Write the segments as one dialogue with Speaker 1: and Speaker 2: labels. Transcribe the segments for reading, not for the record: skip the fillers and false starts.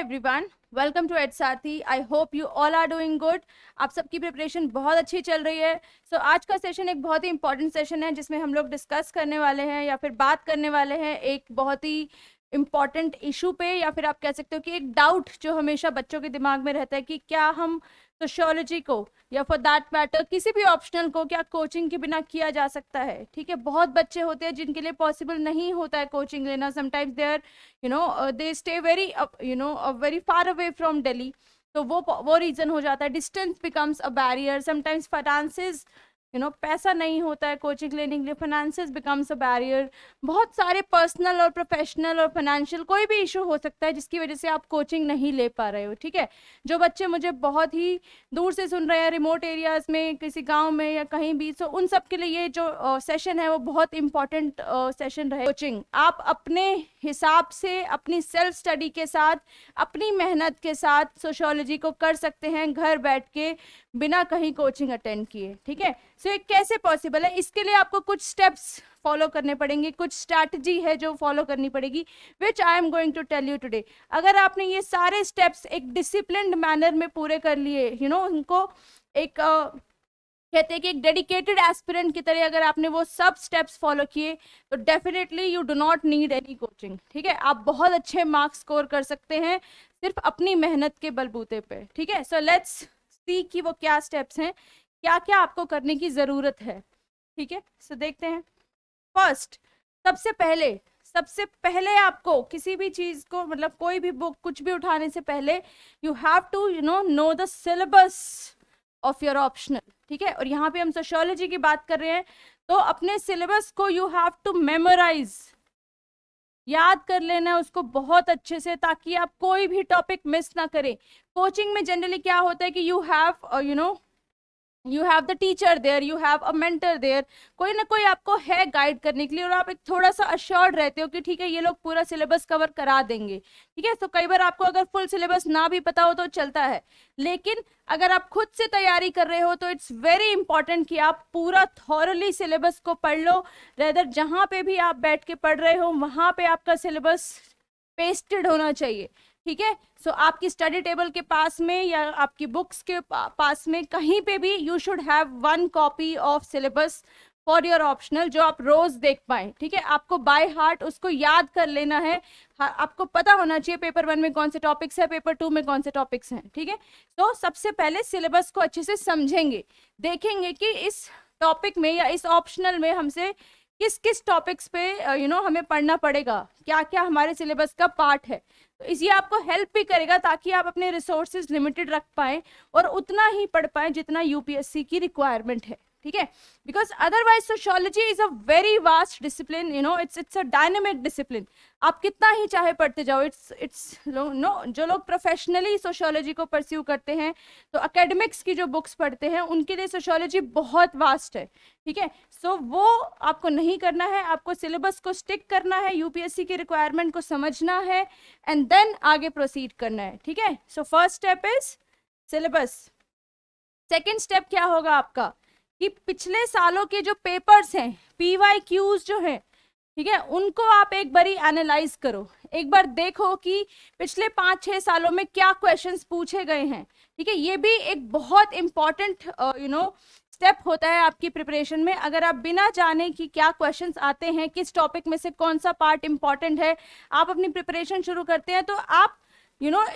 Speaker 1: Everyone, welcome to EdSarthi. I hope you all are doing good. आप सबकी preparation बहुत अच्छी चल रही है। आज का सेशन एक बहुत ही इंपॉर्टेंट सेशन है जिसमें हम लोग डिस्कस करने वाले हैं या फिर बात करने वाले हैं एक बहुत ही इम्पॉर्टेंट इशू पे, या फिर आप कह सकते हो कि एक डाउट जो हमेशा बच्चों के दिमाग में रहता है कि क्या हम सोशियोलॉजी को या फॉर दैट मैटर किसी भी ऑप्शनल को क्या कोचिंग के बिना किया जा सकता है। ठीक है, बहुत बच्चे होते हैं जिनके लिए पॉसिबल नहीं होता है कोचिंग लेना। Sometimes they are they stay very very far away from Delhi, तो वो रीजन हो जाता है। Distance becomes a barrier. Sometimes finances पैसा नहीं होता है कोचिंग लेने के लिए, फाइनेंसेस बिकम्स अ बैरियर। बहुत सारे पर्सनल और प्रोफेशनल और फाइनेंशियल कोई भी इशू हो सकता है जिसकी वजह से आप कोचिंग नहीं ले पा रहे हो। ठीक है, जो बच्चे मुझे बहुत ही दूर से सुन रहे हैं, रिमोट एरियाज में, किसी गांव में या कहीं भी, तो उन सब के लिए ये जो सेशन है वो बहुत इंपॉर्टेंट सेशन रहे। कोचिंग आप अपने हिसाब से, अपनी सेल्फ स्टडी के साथ, अपनी मेहनत के साथ सोशियोलॉजी को कर सकते हैं घर बैठ के, बिना कहीं कोचिंग अटेंड किए। ठीक है, सो ये कैसे पॉसिबल है? इसके लिए आपको कुछ स्टेप्स फॉलो करने पड़ेंगे, कुछ स्ट्रैटेजी है जो फॉलो करनी पड़ेगी, which I am going to tell you today. अगर आपने ये सारे स्टेप्स एक डिसिप्लिन्ड मैनर में पूरे कर लिए, उनको एक कहते हैं कि एक डेडिकेटेड एस्पिरेंट की तरह अगर आपने वो सब स्टेप्स फॉलो किए, तो definitely you do not need any coaching. ठीक है, आप बहुत अच्छे मार्क्स स्कोर कर सकते हैं सिर्फ अपनी मेहनत के बलबूते पे। ठीक है, सो लेट्स सी कि वो क्या स्टेप्स हैं, क्या क्या आपको करने की जरूरत है। ठीक है, सो देखते हैं। फर्स्ट, सबसे पहले आपको किसी भी चीज को, मतलब कोई भी बुक कुछ भी उठाने से पहले you have to know the syllabus of your optional. ठीक है, और यहाँ पे हम सोशियोलॉजी की बात कर रहे हैं, तो अपने सिलेबस को यू हैव टू मेमोराइज, याद कर लेना है उसको बहुत अच्छे से, ताकि आप कोई भी टॉपिक मिस ना करें। कोचिंग में जनरली क्या होता है कि you have the teacher there, you have a mentor there, कोई ना कोई आपको है गाइड करने के लिए, और आप एक थोड़ा सा अश्योर्ड रहते हो कि ठीक है ये लोग पूरा सिलेबस कवर करा देंगे। ठीक है, तो कई बार आपको अगर फुल सिलेबस ना भी पता हो तो चलता है, लेकिन अगर आप खुद से तैयारी कर रहे हो तो इट्स वेरी इंपॉर्टेंट कि आप पूरा थॉरली सिलेबस को पढ़ लो। रेदर जहाँ पे भी आप बैठ के पढ़ रहे हो वहाँ पे आपका सिलेबस पेस्टेड होना चाहिए। ठीक है, सो आपकी स्टडी टेबल के पास में या आपकी बुक्स के पास में कहीं पे भी you should have one copy of syllabus for your optional, जो आप रोज देख पाए। ठीक है, आपको बाय हार्ट उसको याद कर लेना है। आपको पता होना चाहिए पेपर 1 में कौन से टॉपिक्स है, पेपर 2 में कौन से टॉपिक्स हैं। ठीक है, तो सबसे पहले सिलेबस को अच्छे से समझेंगे, देखेंगे कि इस टॉपिक में या इस ऑप्शनल में हमसे किस किस टॉपिक्स पे हमें पढ़ना पड़ेगा, क्या क्या हमारे सिलेबस का पार्ट है। तो ये आपको हेल्प भी करेगा ताकि आप अपने रिसोर्सेज लिमिटेड रख पाएं और उतना ही पढ़ पाएं जितना यूपीएससी की रिक्वायरमेंट है। ठीक है, because otherwise sociology is a very vast discipline, it's a dynamic discipline. आप कितना ही चाहे पढ़ते जाओ, इट्स जो लोग प्रोफेशनली सोशियोलॉजी को परस्यू करते हैं, तो एकेडमिक्स की जो बुक्स पढ़ते हैं उनके लिए सोशियोलॉजी बहुत वास्ट है। ठीक है, सो वो आपको नहीं करना है, आपको सिलेबस को स्टिक करना है, यूपीएससी की रिक्वायरमेंट को समझना है, एंड देन आगे प्रोसीड करना है। ठीक है, so first step is syllabus. Second step क्या होगा आपका कि पिछले सालों के जो पेपर्स हैं, PYQs जो हैं, ठीक है, उनको आप एक बारी एनालाइज करो, एक बार देखो कि पिछले 5-6 सालों में क्या क्वेश्चंस पूछे गए हैं। ठीक है, ये भी एक बहुत इंपॉर्टेंट स्टेप होता है आपकी प्रिपरेशन में। अगर आप बिना जाने कि क्या क्वेश्चंस आते हैं, किस टॉपिक में से कौन सा पार्ट इंपॉर्टेंट है, आप अपनी प्रिपरेशन शुरू करते हैं, तो आप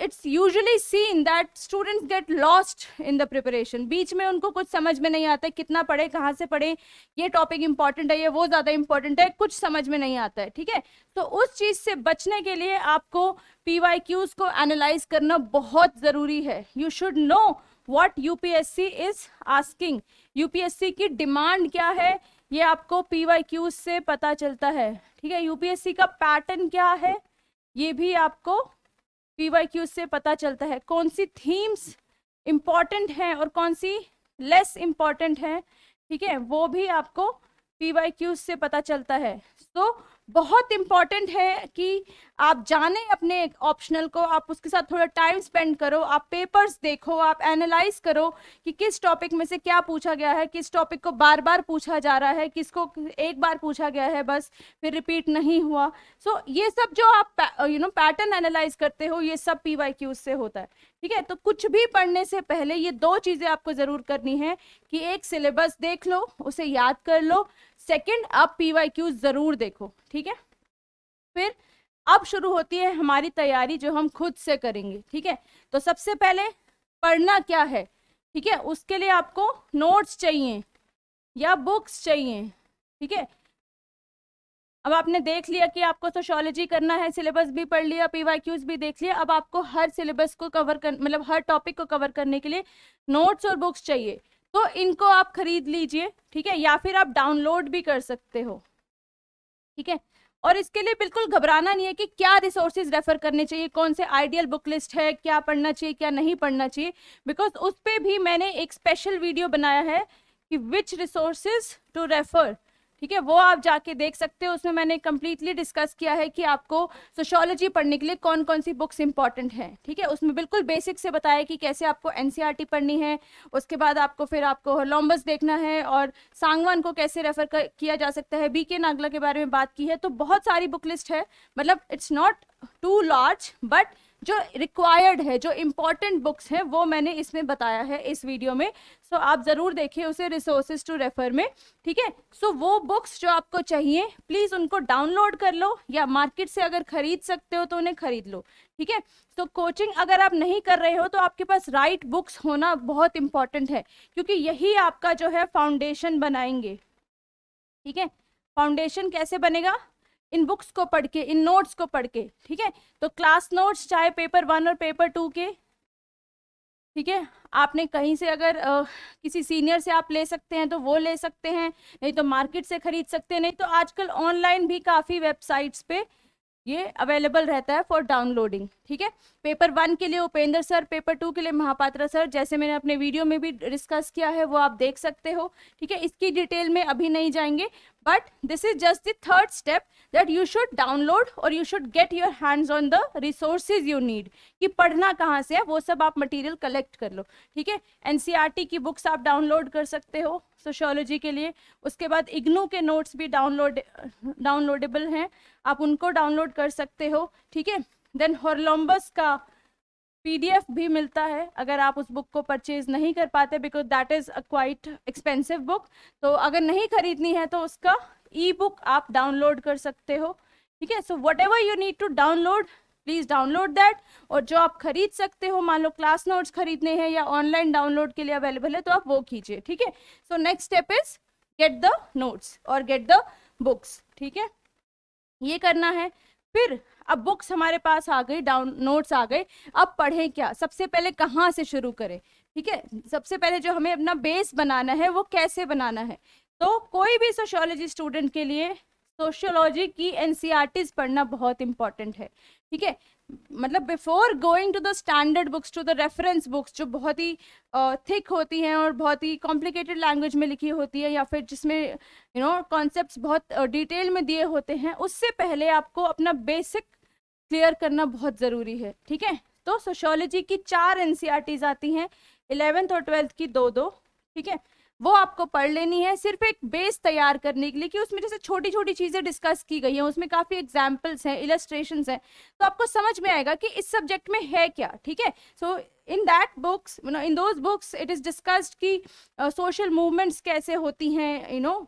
Speaker 1: it's usually seen that students get lost in the preparation। बीच में उनको कुछ समझ में नहीं आता है, कितना पढ़े, कहाँ से पढ़े, ये टॉपिक इंपॉर्टेंट है, ये वो ज्यादा इंपॉर्टेंट है, कुछ समझ में नहीं आता है। ठीक है, तो उस चीज से बचने के लिए आपको PYQs को एनालाइज करना बहुत जरूरी है। You should know what UPSC is asking, UPSC की डिमांड क्या है, ये आपको PYQs से पता चलता है। ठीक है, यूपीएससी का पैटर्न क्या है, ये भी आपको PYQ से पता चलता है। कौन सी थीम्स इंपॉर्टेंट हैं और कौन सी लेस इंपॉर्टेंट हैं, ठीक है, वो भी आपको PYQ से पता चलता है। तो बहुत इंपॉर्टेंट है कि आप जाने अपने ऑप्शनल को, आप उसके साथ थोड़ा टाइम स्पेंड करो, आप पेपर्स देखो, आप एनालाइज करो कि किस टॉपिक में से क्या पूछा गया है, किस टॉपिक को बार बार पूछा जा रहा है, किसको एक बार पूछा गया है बस फिर रिपीट नहीं हुआ। सो ये सब जो आप पैटर्न एनालाइज करते हो, ये सब PYQ से होता है। ठीक है, तो कुछ भी पढ़ने से पहले ये 2 चीजें आपको जरूर करनी है कि एक सिलेबस देख लो, उसे याद कर लो, सेकंड आप PYQ जरूर देखो। ठीक है, फिर अब शुरू होती है हमारी तैयारी जो हम खुद से करेंगे। ठीक है, तो सबसे पहले पढ़ना क्या है, ठीक है, उसके लिए आपको नोट्स चाहिए या बुक्स चाहिए। ठीक है, अब आपने देख लिया कि आपको सोशियोलॉजी करना है, सिलेबस भी पढ़ लिया, PYQs भी देख लिया, अब आपको हर सिलेबस को कवर कर मतलब हर टॉपिक को कवर करने के लिए नोट्स और बुक्स चाहिए, तो इनको आप खरीद लीजिए। ठीक है, या फिर आप डाउनलोड भी कर सकते हो। ठीक है, और इसके लिए बिल्कुल घबराना नहीं है कि क्या रिसोर्सेज रेफर करने चाहिए, कौन से आइडियल बुक लिस्ट है, क्या पढ़ना चाहिए क्या नहीं पढ़ना चाहिए, बिकॉज उस पर भी मैंने एक स्पेशल वीडियो बनाया है कि विच रिसोर्सेज टू रेफर। ठीक है, वो आप जाके देख सकते हो, उसमें मैंने कंप्लीटली डिस्कस किया है कि आपको सोशियोलॉजी पढ़ने के लिए कौन कौन सी बुक्स इंपॉर्टेंट हैं। ठीक है, उसमें बिल्कुल बेसिक से बताया कि कैसे आपको NCERT पढ़नी है, उसके बाद आपको फिर आपको हॉर्लोम्बस देखना है और सांगवान को कैसे रेफर किया जा सकता है, BK नागला के बारे में बात की है। तो बहुत सारी बुक लिस्ट है, मतलब it's not too large, but जो रिक्वायर्ड है, जो इम्पॉर्टेंट बुक्स हैं, वो मैंने इसमें बताया है इस वीडियो में। सो आप ज़रूर देखिए उसे रिसोर्सेज टू रेफर में। ठीक है, सो वो बुक्स जो आपको चाहिए प्लीज़ उनको डाउनलोड कर लो, या मार्केट से अगर खरीद सकते हो तो उन्हें खरीद लो। ठीक है, तो कोचिंग अगर आप नहीं कर रहे हो तो आपके पास राइट बुक्स होना बहुत इंपॉर्टेंट है, क्योंकि यही आपका जो है फाउंडेशन बनाएंगे। ठीक है, फाउंडेशन कैसे बनेगा, इन बुक्स को पढ़ के, इन नोट्स को पढ़ के। ठीक है, तो क्लास नोट्स चाहे पेपर 1 और पेपर 2 के, ठीक है, आपने कहीं से अगर किसी सीनियर से आप ले सकते हैं तो वो ले सकते हैं, नहीं तो मार्केट से खरीद सकते हैं, नहीं तो आजकल ऑनलाइन भी काफ़ी वेबसाइट्स पे ये अवेलेबल रहता है फॉर डाउनलोडिंग। ठीक है, पेपर 1 के लिए उपेंद्र सर, पेपर 2 के लिए महापात्रा सर, जैसे मैंने अपने वीडियो में भी डिस्कस किया है, वो आप देख सकते हो। ठीक है, इसकी डिटेल में अभी नहीं जाएंगे, but this is just the third step that you should download और you should get your hands on the resources you need, कि पढ़ना कहाँ से है, वो सब आप मटेरियल कलेक्ट कर लो। ठीक है, NCERT की बुक्स आप डाउनलोड कर सकते हो सोशियोलॉजी के लिए, उसके बाद IGNOU के नोट्स भी डाउनलोडेबल हैं, आप उनको डाउनलोड कर सकते हो। ठीक है, देन हॉर्लोम्बस का PDF भी मिलता है अगर आप उस बुक को परचेज नहीं कर पाते, because that is a quite expensive book, तो अगर नहीं खरीदनी है तो उसका E-बुक आप डाउनलोड कर सकते हो। ठीक है, so whatever you need to download please download that, और जो आप खरीद सकते हो, मान लो क्लास नोट्स खरीदने हैं या ऑनलाइन डाउनलोड के लिए अवेलेबल है, तो आप वो कीजिए। ठीक है, so next step is get the notes और गेट द बुक्स। ठीक है, ये करना है। फिर अब बुक्स हमारे पास आ गई, डाउन नोट्स आ गए, अब पढ़ें क्या, सबसे पहले कहाँ से शुरू करें। ठीक है, सबसे पहले जो हमें अपना बेस बनाना है वो कैसे बनाना है, तो कोई भी सोशियोलॉजी स्टूडेंट के लिए सोशियोलॉजी की NCERTs पढ़ना बहुत इंपॉर्टेंट है। ठीक है, मतलब before going to the standard books, to the reference books जो बहुत ही थिक होती हैं और बहुत ही कॉम्प्लिकेटेड लैंग्वेज में लिखी होती है, या फिर जिसमें कॉन्सेप्ट्स बहुत डिटेल में दिए होते हैं, उससे पहले आपको अपना बेसिक क्लियर करना बहुत ज़रूरी है। ठीक है, तो सोशियोलॉजी की 4 NCERTs आती हैं, 11th और 12th की 2-2। ठीक है, वो आपको पढ़ लेनी है सिर्फ एक बेस तैयार करने के लिए, कि उसमें जैसे छोटी छोटी चीज़ें डिस्कस की गई हैं, उसमें काफ़ी एग्जाम्पल्स हैं, इलस्ट्रेशंस हैं, तो आपको समझ में आएगा कि इस सब्जेक्ट में है क्या। ठीक है, so in that books, in those books it is discussed कि सोशल मूवमेंट्स कैसे होती हैं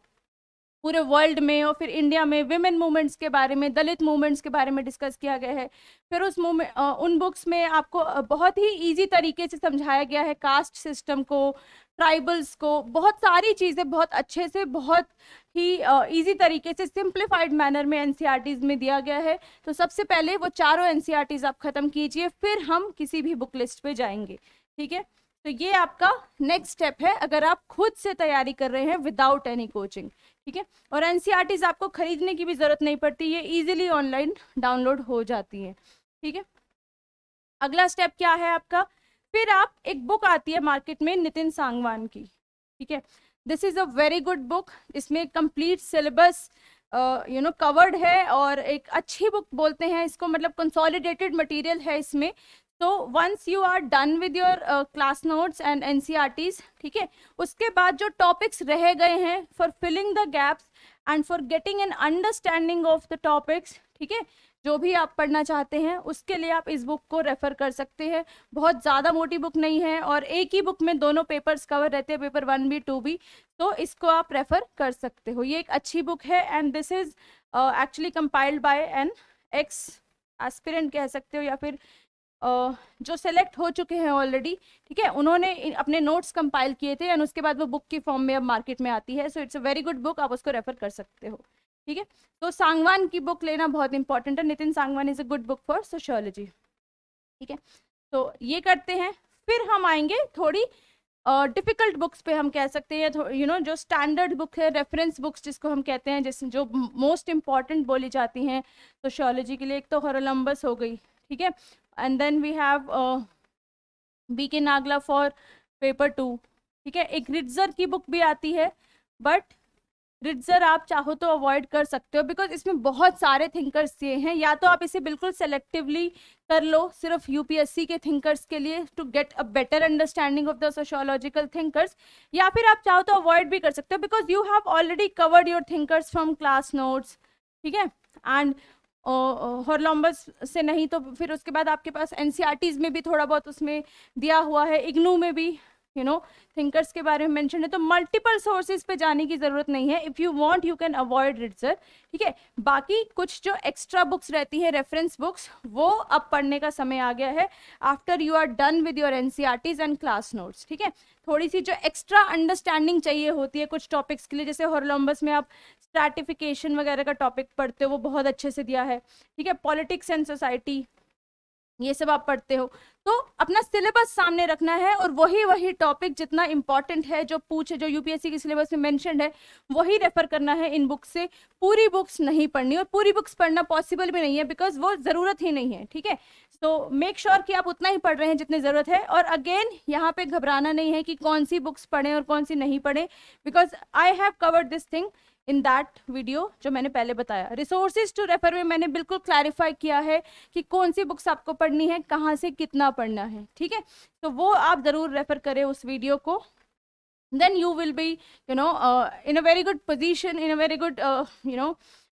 Speaker 1: पूरे वर्ल्ड में, और फिर इंडिया में विमेन मूवमेंट्स के बारे में, दलित मूवमेंट्स के बारे में डिस्कस किया गया है। फिर उस उन बुक्स में आपको बहुत ही इजी तरीके से समझाया गया है कास्ट सिस्टम को, ट्राइबल्स को, बहुत सारी चीज़ें बहुत अच्छे से, बहुत ही इजी तरीके से, सिंप्लीफाइड मैनर में NCERTs में दिया गया है। तो सबसे पहले वो चारों NCERTs आप ख़त्म कीजिए, फिर हम किसी भी बुक लिस्ट पे जाएंगे। ठीक है, तो ये आपका नेक्स्ट स्टेप है अगर आप खुद से तैयारी कर रहे हैं विदाउट एनी कोचिंग। ठीक है, और NCERTs आपको खरीदने की भी ज़रूरत नहीं पड़ती, ये इजीली ऑनलाइन डाउनलोड हो जाती है। ठीक है, अगला स्टेप क्या है आपका, फिर आप एक बुक आती है मार्केट में नितिन सांगवान की। ठीक है, this is a very good book, इसमें कंप्लीट सिलेबस कवर्ड है और एक अच्छी बुक बोलते हैं इसको, मतलब कंसोलिडेटेड मटेरियल है इसमें। तो once you are done with your class notes and NCERTs, ठीक है, उसके बाद जो टॉपिक्स रह गए हैं for filling the gaps and for getting an understanding of the topics, ठीक है, जो भी आप पढ़ना चाहते हैं उसके लिए आप इस बुक को रेफर कर सकते हैं। बहुत ज़्यादा मोटी बुक नहीं है और एक ही बुक में दोनों पेपर्स कवर रहते हैं, पेपर 1 भी 2 भी, तो इसको आप रेफर कर सकते हो। ये एक अच्छी बुक है and this is actually compiled by an ex aspirant कह सकते हो, या फिर जो सेलेक्ट हो चुके हैं ऑलरेडी, ठीक है, उन्होंने अपने नोट्स कंपाइल किए थे एंड उसके बाद वो बुक की फॉर्म में अब मार्केट में आती है। So it's a very good book, आप उसको रेफर कर सकते हो, ठीक है। तो सांगवान की बुक लेना बहुत इंपॉर्टेंट है। Nitin Sangwan is a good book for sociology, ठीक है। तो ये करते हैं, फिर हम आएंगे थोड़ी डिफिकल्ट बुक्स पे, हम कह सकते हैं जो स्टैंडर्ड बुक है, रेफरेंस बुक्स जिसको हम कहते हैं, जिस जो मोस्ट इंपॉर्टेंट बोली जाती हैं सोशियोलॉजी के लिए। एक तो होरोलम्बस हो गई, ठीक है, and then we have BK Nagla for paper 2, ठीक है। एक रिट्जर की बुक भी आती है, बट रिट्जर आप चाहो तो अवॉइड कर सकते हो बिकॉज इसमें बहुत सारे थिंकर्स दिए हैं। या तो आप इसे बिल्कुल सेलेक्टिवली कर लो सिर्फ यूपीएससी के थिंकर्स के लिए to get a better understanding of the sociological thinkers, या फिर आप चाहो तो अवॉइड भी कर सकते हो because you have already covered your thinkers from class notes, ठीक है। एंड होरोलम्बस से नहीं तो फिर उसके बाद आपके पास एनसीईआरटीज में भी थोड़ा बहुत उसमें दिया हुआ है, इग्नू में भी थिंकर्स के बारे में मेंशन है। तो मल्टीपल सोर्सेज पे जाने की जरूरत नहीं है। If you want you can avoid रिट्जर, ठीक है। बाकी कुछ जो एक्स्ट्रा बुक्स रहती हैं, रेफरेंस बुक्स, वो अब पढ़ने का समय आ गया है after you are done with your NCERTs and class notes, ठीक है। थोड़ी सी जो एक्स्ट्रा अंडरस्टैंडिंग चाहिए होती है कुछ टॉपिक्स के लिए, जैसे होरोलम्बस में आप स्ट्रैटिफिकेशन वगैरह का टॉपिक पढ़ते हो, वो बहुत अच्छे से दिया है, ठीक है। पॉलिटिक्स एंड सोसाइटी, ये सब आप पढ़ते हो, तो अपना सिलेबस सामने रखना है और वही टॉपिक जितना इंपॉर्टेंट है जो यूपीएससी के सिलेबस में मेंशन्ड है वही रेफर करना है इन बुक्स से। पूरी बुक्स नहीं पढ़नी, और पूरी बुक्स पढ़ना पॉसिबल भी नहीं है बिकॉज वो ज़रूरत ही नहीं है, ठीक है। तो मेक श्योर कि आप उतना ही पढ़ रहे हैं जितनी ज़रूरत है। और अगेन यहाँ पे घबराना नहीं है कि कौन सी बुक्स पढ़ें और कौन सी नहीं पढ़ें, because I have covered this thing in that video जो मैंने पहले बताया। रिसोर्सेज टू रेफर में मैंने बिल्कुल क्लैरिफाई किया है कि कौन सी बुक्स आपको पढ़नी है, कहाँ से कितना पढ़ना है, ठीक है। तो वो आप ज़रूर रेफर करें उस वीडियो को, then you will be in a very good position, in a very good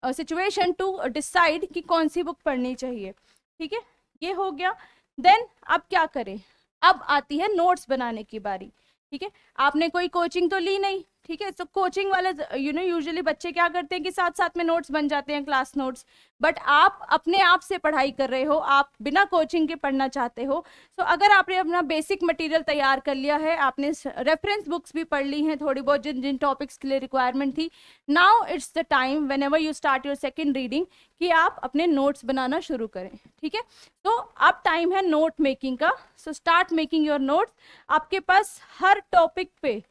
Speaker 1: situation to decide कि कौन सी बुक पढ़नी चाहिए, ठीक है। ये हो गया। देन अब क्या करें, अब आती है नोट्स बनाने की बारी, ठीक है। आपने कोई कोचिंग तो ली नहीं, ठीक है। तो कोचिंग वाले यूजुअली बच्चे क्या करते हैं कि साथ साथ में नोट्स बन जाते हैं, क्लास नोट्स, बट आप अपने आप से पढ़ाई कर रहे हो, आप बिना कोचिंग के पढ़ना चाहते हो। तो अगर आपने अपना बेसिक मटेरियल तैयार कर लिया है, आपने रेफरेंस बुक्स भी पढ़ ली हैं थोड़ी बहुत जिन जिन टॉपिक्स के लिए रिक्वायरमेंट थी, now it's the time when ever you start your second reading कि आप अपने नोट्स बनाना शुरू करें, ठीक है। तो अब टाइम है नोट मेकिंग का। So start making your notes. आपके पास हर टॉपिक पे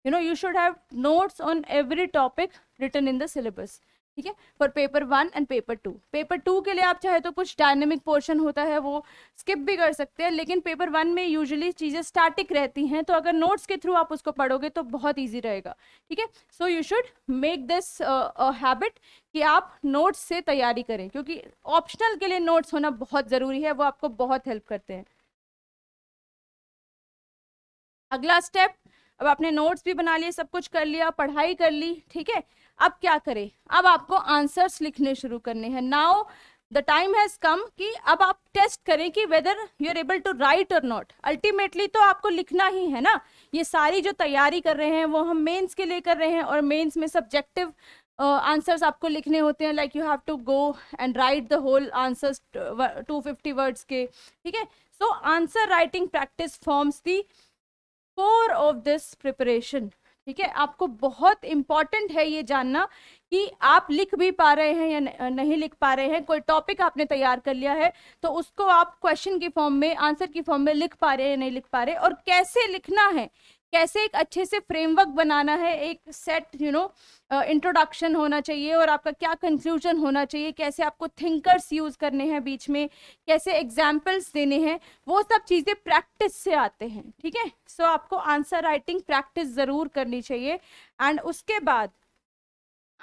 Speaker 1: you should have notes on every topic written in the syllabus, ठीक है, for paper 1 and paper 2। Paper 2 के लिए आप चाहे तो कुछ डायनेमिक पोर्शन होता है वो स्किप भी कर सकते हैं, लेकिन पेपर 1 में यूजुअली चीज़ें स्टैटिक रहती हैं, तो अगर नोट्स के थ्रू आप उसको पढ़ोगे तो बहुत ईजी रहेगा, ठीक है। So you should make this habit कि आप नोट्स से तैयारी करें, क्योंकि ऑप्शनल के लिए नोट्स होना बहुत ज़रूरी है, वो आपको बहुत हेल्प करते हैं। अगला स्टेप, अब आपने नोट्स भी बना लिए, सब कुछ कर लिया, पढ़ाई कर ली, ठीक है। अब क्या करें, अब आपको आंसर्स लिखने शुरू करने हैं। Now the time has come कि अब आप टेस्ट करें कि whether you are able to write or not. Ultimately तो आपको लिखना ही है ना। ये सारी जो तैयारी कर रहे हैं वो हम मेंस के लिए कर रहे हैं, और मेंस में सब्जेक्टिव आंसर्स आपको लिखने होते हैं, like you have to go and write the whole answers 250 words के, ठीक है। So answer writing practice forms the core of this preparation, ठीक है। आपको बहुत इंपॉर्टेंट है ये जानना कि आप लिख भी पा रहे हैं या नहीं लिख पा रहे हैं। कोई टॉपिक आपने तैयार कर लिया है तो उसको आप क्वेश्चन की फॉर्म में, आंसर की फॉर्म में लिख पा रहे हैं या नहीं लिख पा रहे, और कैसे लिखना है, कैसे एक अच्छे से फ्रेमवर्क बनाना है, एक सेट इंट्रोडक्शन होना चाहिए, और आपका क्या कंक्लूजन होना चाहिए, कैसे आपको थिंकर्स यूज करने हैं बीच में, कैसे एग्जाम्पल्स देने हैं, वो सब चीज़ें प्रैक्टिस से आते हैं, ठीक है। सो आपको आंसर राइटिंग प्रैक्टिस ज़रूर करनी चाहिए। एंड उसके बाद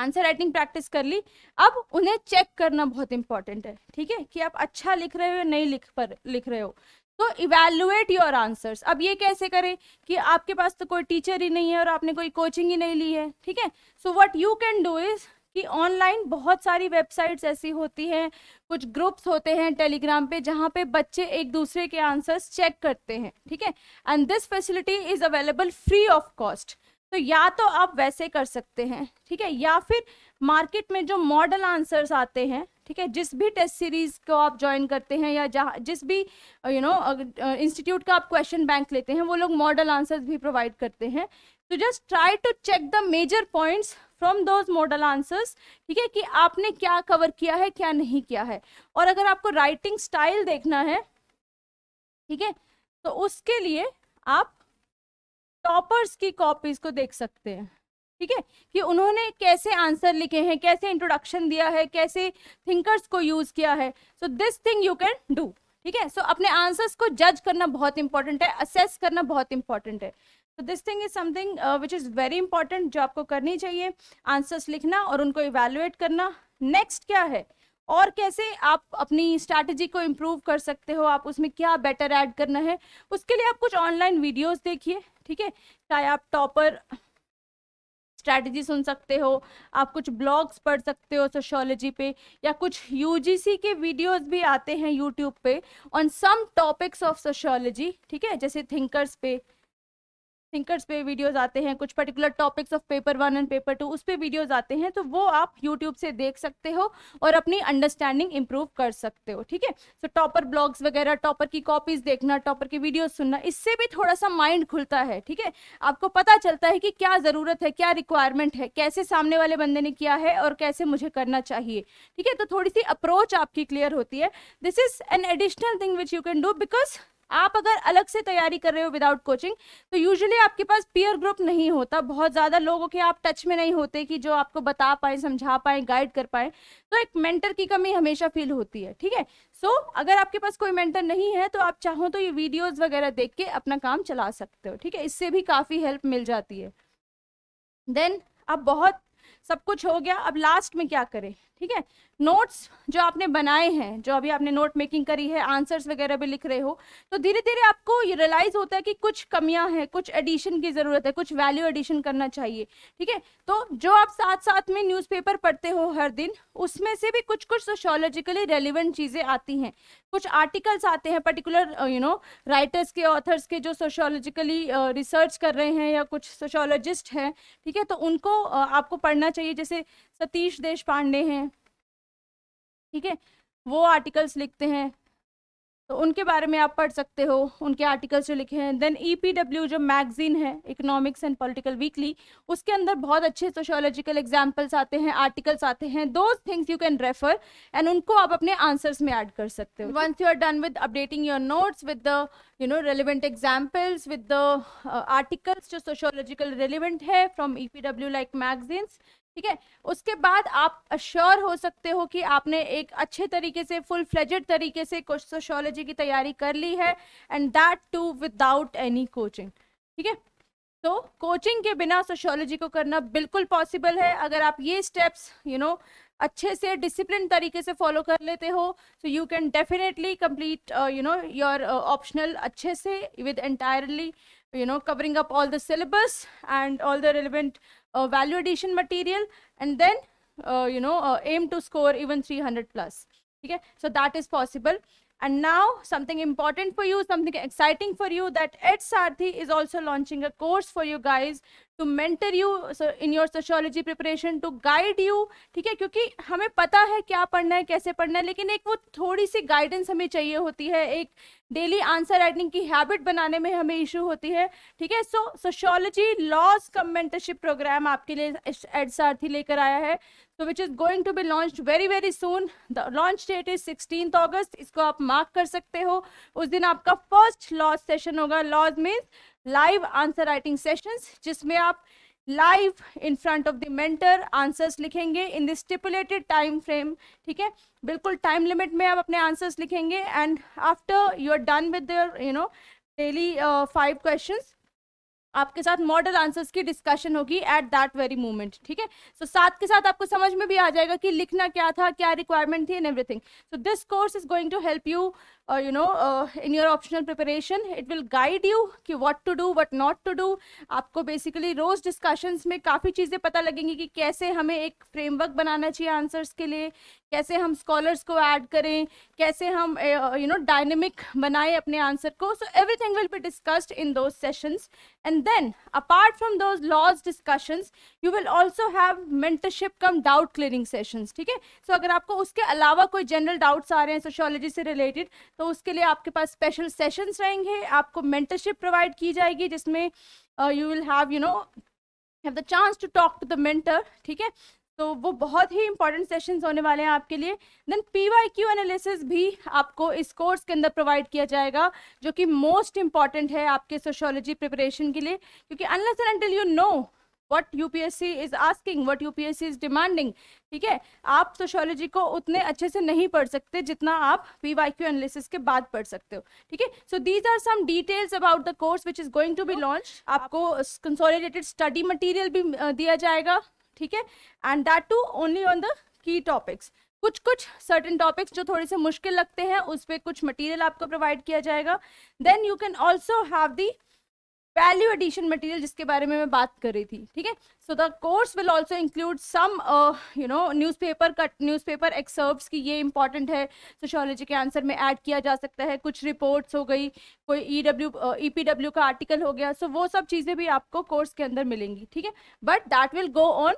Speaker 1: आंसर राइटिंग प्रैक्टिस कर ली, अब उन्हें चेक करना बहुत इंपॉर्टेंट है, ठीक है, कि आप अच्छा लिख रहे हो या नहीं लिख रहे हो। तो इवैल्यूएट योर आंसर्स। अब ये कैसे करें कि आपके पास तो कोई टीचर ही नहीं है और आपने कोई कोचिंग ही नहीं ली है, ठीक है। So what you can do is कि ऑनलाइन बहुत सारी वेबसाइट्स ऐसी होती हैं, कुछ ग्रुप्स होते हैं टेलीग्राम पे जहाँ पे बच्चे एक दूसरे के आंसर्स चेक करते हैं, ठीक है, and this facility is available free of cost. तो या तो आप वैसे कर सकते हैं, ठीक है, या फिर मार्केट में जो मॉडल आंसर्स आते हैं, ठीक है, जिस भी टेस्ट सीरीज को आप ज्वाइन करते हैं या जहाँ जिस भी इंस्टीट्यूट का आप क्वेश्चन बैंक लेते हैं, वो लोग मॉडल आंसर्स भी प्रोवाइड करते हैं। तो just try to check the major points from those model answers, ठीक है, कि आपने क्या कवर किया है क्या नहीं किया है। और अगर आपको राइटिंग स्टाइल देखना है, ठीक है, तो उसके लिए आप टॉपर्स की कॉपीज को देख सकते हैं, ठीक है, कि उन्होंने कैसे आंसर लिखे हैं, कैसे इंट्रोडक्शन दिया है, कैसे थिंकर्स को यूज किया है। So this thing you can do, ठीक है। सो अपने आंसर्स को जज करना बहुत इंपॉर्टेंट है, असेस करना बहुत इंपॉर्टेंट है। तो this thing is something which is very important, जो आपको करनी चाहिए, आंसर्स लिखना और उनको इवेल्युएट करना। नेक्स्ट क्या है, और कैसे आप अपनी स्ट्रैटेजी को इम्प्रूव कर सकते हो, आप उसमें क्या बेटर ऐड करना है, उसके लिए आप कुछ ऑनलाइन वीडियोस देखिए, ठीक है, चाहे आप टॉपर स्ट्रैटेजी सुन सकते हो, आप कुछ ब्लॉग्स पढ़ सकते हो सोशियोलॉजी पे, या कुछ यूजीसी के वीडियोस भी आते हैं यूट्यूब पे on some topics of sociology, ठीक है, जैसे थिंकर्स पे वीडियोस आते हैं, कुछ particular topics of paper 1 and paper 2 उस पे वीडियोस आते हैं, तो वो आप यूट्यूब से देख सकते हो और अपनी अंडरस्टैंडिंग इंप्रूव कर सकते हो, ठीक है। तो टॉपर ब्लॉग्स वगैरह, टॉपर की कॉपीज देखना, टॉपर की वीडियोस सुनना, इससे भी थोड़ा सा माइंड खुलता है, ठीक है, आपको पता चलता है कि क्या ज़रूरत है, क्या रिक्वायरमेंट है, कैसे सामने वाले बंदे ने किया है और कैसे मुझे करना चाहिए, ठीक है। तो थोड़ी सी अप्रोच आपकी क्लियर होती है। This is an additional thing which you can do, because आप अगर अलग से तैयारी कर रहे हो विदाउट कोचिंग, तो यूजुअली आपके पास पीयर ग्रुप नहीं होता, बहुत ज़्यादा लोगों के आप टच में नहीं होते कि जो आपको बता पाए, समझा पाए, गाइड कर पाए, तो एक मेंटर की कमी हमेशा फील होती है, ठीक है। सो अगर आपके पास कोई मेंटर नहीं है तो आप चाहो तो ये वीडियोस वगैरह देख के अपना काम चला सकते हो, ठीक है, इससे भी काफ़ी हेल्प मिल जाती है। देन अब बहुत सब कुछ हो गया, अब लास्ट में क्या करें, ठीक है, नोट्स जो आपने बनाए हैं, जो अभी आपने नोट मेकिंग करी है, आंसर्स वगैरह भी लिख रहे हो, तो धीरे धीरे आपको ये रियलाइज होता है कि कुछ कमियां हैं, कुछ एडिशन की ज़रूरत है, कुछ वैल्यू एडिशन करना चाहिए, ठीक है। तो जो आप साथ साथ में न्यूज़पेपर पढ़ते हो हर दिन, उसमें से भी कुछ कुछ सोशियोलॉजिकली रेलिवेंट चीज़ें आती हैं, कुछ आर्टिकल्स आते हैं पर्टिकुलर राइटर्स के, ऑथर्स के, जो सोशियोलॉजिकली रिसर्च कर रहे हैं या कुछ सोशियोलॉजिस्ट हैं, ठीक है, तो उनको आपको पढ़ना चाहिए, जैसे सतीश देशपांडे हैं, ठीक है, वो आर्टिकल्स लिखते हैं, तो उनके बारे में आप पढ़ सकते हो, उनके आर्टिकल्स जो लिखे हैं। देन EPW जो मैगजीन है, इकोनॉमिक्स एंड पॉलिटिकल वीकली, उसके अंदर बहुत अच्छे सोशियोलॉजिकल एग्जाम्पल्स आते हैं, आर्टिकल्स आते हैं, those things you can refer and उनको आप अपने आंसर्स में ऐड कर सकते हो। Once you are done with updating your notes with the relevant examples, with the articles जो सोशियोलॉजिकल रेलिवेंट है फ्रॉम EPW लाइक मैगजीन्स, ठीक है, उसके बाद आप अश्योर हो सकते हो कि आपने एक अच्छे तरीके से, फुल फ्लेजेड तरीके से कुछ सोशियोलॉजी की तैयारी कर ली है, and that too without any coaching, ठीक है। तो कोचिंग के बिना सोशियोलॉजी को करना बिल्कुल पॉसिबल है, अगर आप ये स्टेप्स अच्छे से डिसिप्लिन तरीके से फॉलो कर लेते हो, so you can definitely complete your optional अच्छे से with entirely covering up all the syllabus and all the relevant value addition material, and then aim to score even 300 plus, okay, so that is possible. And now something important for you, something exciting for you, that Ed Sarthi is also launching a course for you guys to mentor you in your sociology preparation, to guide you, ठीक है, क्योंकि हमें पता है क्या पढ़ना है, कैसे पढ़ना है, लेकिन एक वो थोड़ी सी गाइडेंस हमें चाहिए होती है, एक डेली आंसर राइटिंग की हैबिट बनाने में हमें इशू होती है, ठीक है। सो सोशियोलॉजी लॉज कम मेंटरशिप प्रोग्राम आपके लिए एड सारथी लेकर आया है, so which is going to be launched very very soon. The launch date is 16th August. इसको आप मार्क कर सकते हो, उस दिन आपका फर्स्ट लॉज सेशन होगा। लॉज means live answer writing sessions, जिसमें आप live in front of the mentor answers लिखेंगे in the stipulated time frame, ठीक है, बिल्कुल टाइम लिमिट में आप अपने आंसर्स लिखेंगे, and after you are done with their daily 5 questions, आपके साथ मॉडल आंसर्स की डिस्कशन होगी एट दैट वेरी मोमेंट, ठीक है। सो साथ के साथ आपको समझ में भी आ जाएगा कि लिखना क्या था, क्या रिक्वायरमेंट थी and everything. So this course is going to help you in your optional preparation. It will guide you कि what to do, what not to do. आपको basically रोज discussions में काफ़ी चीज़ें पता लगेंगी कि कैसे हमें एक framework बनाना चाहिए आंसर्स के लिए, कैसे हम स्कॉलर्स को ऐड करें, कैसे हम डायनेमिक बनाएं अपने आंसर को. So everything will be discussed in those sessions. And then apart from those laws discussions you will also have mentorship cum doubt clearing sessions, ठीक है. सो अगर आपको उसके अलावा कोई जनरल डाउट्स आ रहे हैं सोशियोलॉजी से रिलेटेड, तो उसके लिए आपके पास स्पेशल सेशंस रहेंगे, आपको मेंटरशिप प्रोवाइड की जाएगी जिसमें you will have the chance to talk to the mentor, ठीक है. तो वो बहुत ही इंपॉर्टेंट सेशंस होने वाले हैं आपके लिए. देन PYQ एनालिसिस भी आपको इस कोर्स के अंदर प्रोवाइड किया जाएगा, जो कि मोस्ट इंपॉर्टेंट है आपके सोशियोलॉजी प्रिपरेशन के लिए, क्योंकि unless and until you know what UPSC is asking, what UPSC is demanding, ठीक है, आप सोशियोलॉजी को उतने अच्छे से नहीं पढ़ सकते जितना आप PYQ एनालिसिस के बाद पढ़ सकते हो, ठीक है. So these are some details about the course which is going to be launch. आपको कंसोलिडेटेड स्टडी मटेरियल भी दिया जाएगा, ठीक है, and that too only on the key topics. कुछ सर्टेन टॉपिक्स जो थोड़े से मुश्किल लगते हैं उस पर कुछ मटेरियल आपको प्रोवाइड किया जाएगा. Then you can also have the value addition material जिसके बारे में मैं बात कर रही थी, ठीक है. So the course will also include some newspaper excerpts की, ये इंपॉर्टेंट है, सोशियोलॉजी के आंसर में ऐड किया जा सकता है. कुछ रिपोर्ट्स हो गई, कोई EPW का आर्टिकल हो गया, सो वो सब चीज़ें भी आपको कोर्स के अंदर मिलेंगी, ठीक है. But that will go on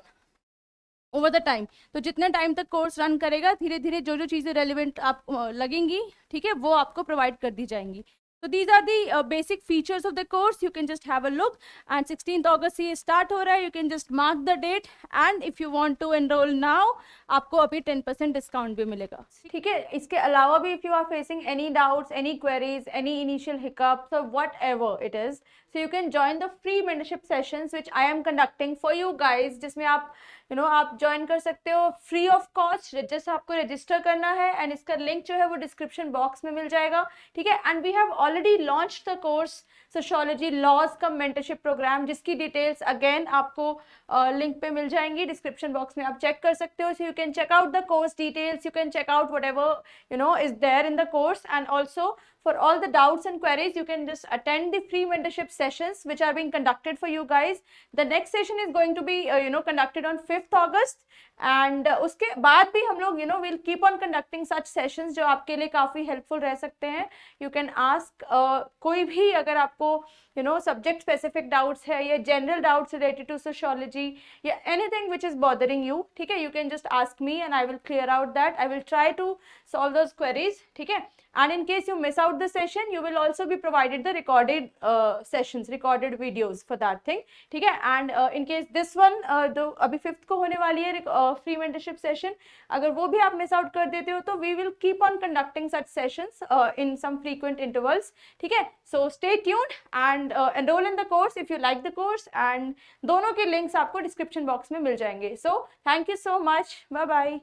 Speaker 1: over the time. तो जितने टाइम तक कोर्स रन करेगा, धीरे धीरे जो चीज़ें रेलिवेंट आप लगेंगी, ठीक है, वो आपको प्रोवाइड कर दी जाएंगी. So these are the basic features of the course. You can just have a look. And 16th August से start हो रहा है. You can just mark the date. And if you want to enroll now, आपको अभी 10% discount भी मिलेगा, ठीक है. इसके अलावा भी if you are facing any doubts, any queries, any initial hiccups or whatever it is, so you can join the free mentorship sessions which I am conducting for you guys, जिसमें आप आप ज्वाइन कर सकते हो free of cost. Just आपको register करना है and इसका लिंक जो है वो डिस्क्रिप्शन बॉक्स में मिल जाएगा, ठीक है. And we have already launch the course sociology laws का मेंटरशिप प्रोग्राम, जिसकी डिटेल्स अगेन आपको लिंक पे मिल जाएंगी डिस्क्रिप्शन बॉक्स में, आप चेक कर सकते हो. So you can check out the course details, you can check out whatever is there in the course. And also for all the doubts and queries, you can just attend the free mentorship sessions which are being conducted for you guys. The next session is going to be conducted on 5th August, and उसके बाद भी हम लोग we'll keep on conducting such sessions जो आपके लिए काफ़ी helpful रह सकते हैं. You can ask कोई भी अगर आपको subject specific doubts है या general doubts related to sociology या anything which is bothering you, ठीक है, you can just ask me and I will clear out that. I will try to solve those queries, ठीक है. And in case you miss out the session, you will also be provided the recorded sessions, recorded videos for that thing, ठीक है. And in case this one जो अभी 5th को होने वाली है free mentorship session, अगर वो भी आप miss out कर देते हो तो we will keep on conducting such sessions in some frequent intervals, ठीक है. So stay tuned and enroll in the course if you like the course, and दोनों के links आपको description box में मिल जाएंगे. So thank you so much, bye bye.